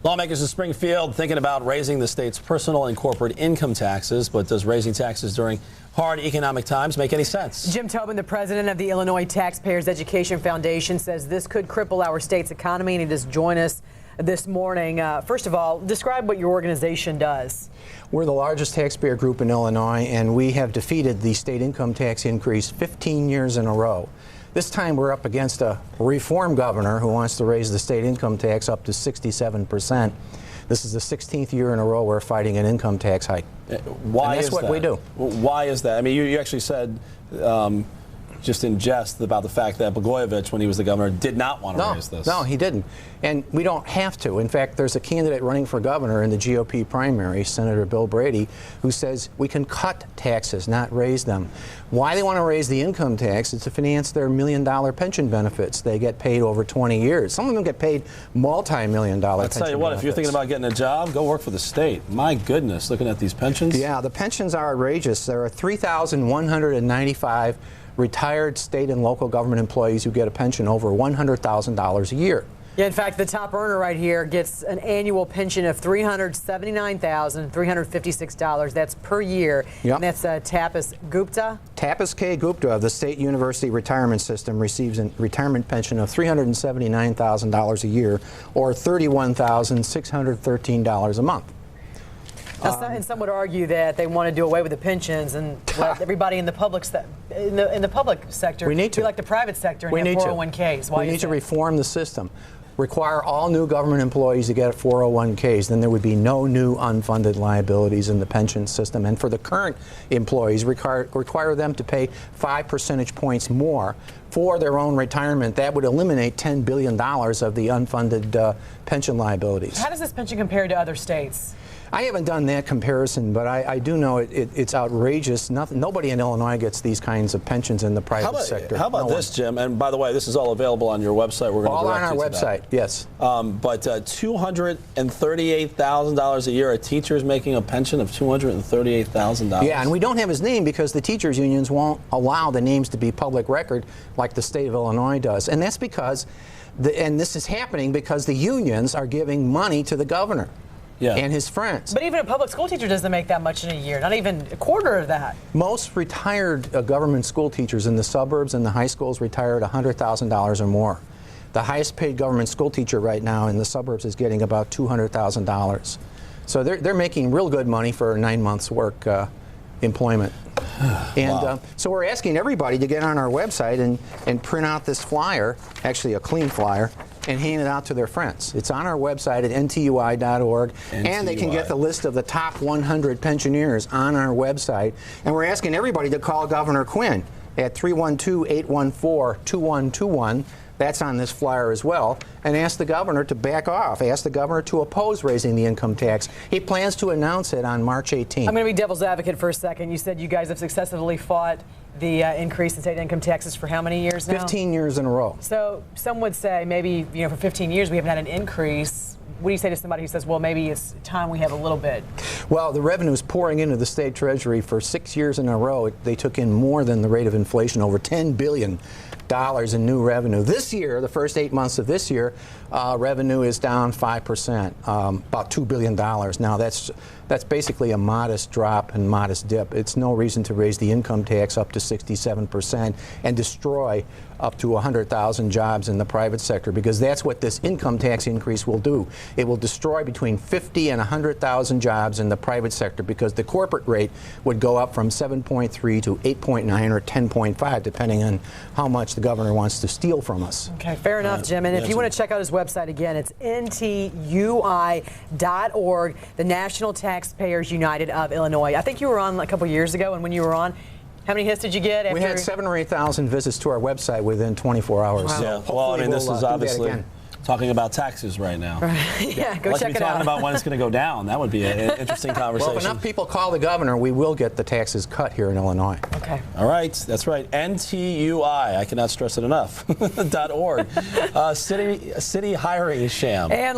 Lawmakers in Springfield thinking about raising the state's personal and corporate income taxes, but does raising taxes during hard economic times make any sense? Jim Tobin, the president of the Illinois Taxpayers Education Foundation, says this could cripple our state's economy, and he just joined us this morning. First of all, describe what your organization does. We're the largest taxpayer group in Illinois, and we have defeated the state income tax increase 15 years in a row. This time we're up against a reform governor who wants to raise the state income tax up to 67%. This is the 16th year in a row we're fighting an income tax hike. Why and that's is what that? we do. Why is that? I mean, you actually said just in jest about the fact that Blagojevich, when he was the governor, did not want to raise this. No, he didn't. And we don't have to. In fact, there's a candidate running for governor in the GOP primary, Senator Bill Brady, who says we can cut taxes, not raise them. Why they want to raise the income tax is to finance their $1 million pension benefits. They get paid over 20 years. Some of them get paid multi-million-dollar pension benefits. I'll tell you what, if you're thinking about getting a job, go work for the state. My goodness, looking at these pensions. Yeah, the pensions are outrageous. There are 3,195 retired state and local government employees who get a pension over $100,000 a year. Yeah, in fact, the top earner right here gets an annual pension of $379,356. That's per year. Yep. And that's Tapas Gupta. Tapas K. Gupta of the State University Retirement System receives a retirement pension of $379,000 a year, or $31,613 a month. And some would argue that they want to do away with the pensions and let everybody in the public in the public sector be like the private sector and have 401ks. We need to reform the system. Require all new government employees to get 401ks. Then there would be no new unfunded liabilities in the pension system. And for the current employees, require them to pay 5 percentage points more for their own retirement. That would eliminate $10 billion of the unfunded pension liabilities. How does this pension compare to other states? I haven't done that comparison, but I do know it's outrageous. Nobody in Illinois gets these kinds of pensions in the private sector. How about this, Jim? And by the way, this is all available on your website. We're going to direct on our you to website, that. yes. But $238,000 a year. A teacher's making a pension of $238,000. Yeah, and we don't have his name because the teachers' unions won't allow the names to be public record like the state of Illinois does. And that's because, and this is happening because the unions are giving money to the governor. Yeah. And his friends. But even a public school teacher doesn't make that much in a year, not even a quarter of that. Most retired government school teachers in the suburbs and the high schools retire at $100,000 or more. The highest paid government school teacher right now in the suburbs is getting about $200,000. So they're making real good money for 9 months' work employment. And wow. So we're asking everybody to get on our website and print out this flyer, actually a clean flyer, and hand it out to their friends. It's on our website at ntui.org, and they can get the list of the top 100 pensioners on our website. And we're asking everybody to call Governor Quinn at 312-814-2121. That's on this flyer as well, and ask the governor to back off. Ask the governor to oppose raising the income tax. He plans to announce it on March 18th. I'm going to be devil's advocate for a second. You said you guys have successfully fought the increase in state income taxes for how many years now? 15 years in a row. So some would say maybe, for 15 years we haven't had an increase. What do you say to somebody who says, well, maybe it's time we have a little bit? Well, the revenue is pouring into the state treasury for 6 years in a row. They took in more than the rate of inflation, over $10 billion in new revenue. This year, the first 8 months of this year, revenue is down 5%, about $2 billion. Now, that's basically a modest drop and modest dip. It's no reason to raise the income tax up to 67% and destroy up to 100,000 jobs in the private sector, because that's what this income tax increase will do. It will destroy between 50 and 100,000 jobs in the private sector, because the corporate rate would go up from 7.3 to 8.9 or 10.5, depending on how much the governor wants to steal from us. Okay, fair enough, Jim. And if you want to check out his website again, it's ntui.org, the National Taxpayers United of Illinois. I think you were on a couple years ago, and when you were on, how many hits did you get? After? We had 7,000 or 8,000 visits to our website within 24 hours. Wow. Yeah. Well, I mean, this is obviously talking about taxes right now. Right. Yeah, go check it out. Talking about when it's going to go down. That would be an interesting conversation. Well, if enough people call the governor, we will get the taxes cut here in Illinois. Okay. All right. That's right. NTUI. I cannot stress it enough. .org. City hiring sham. And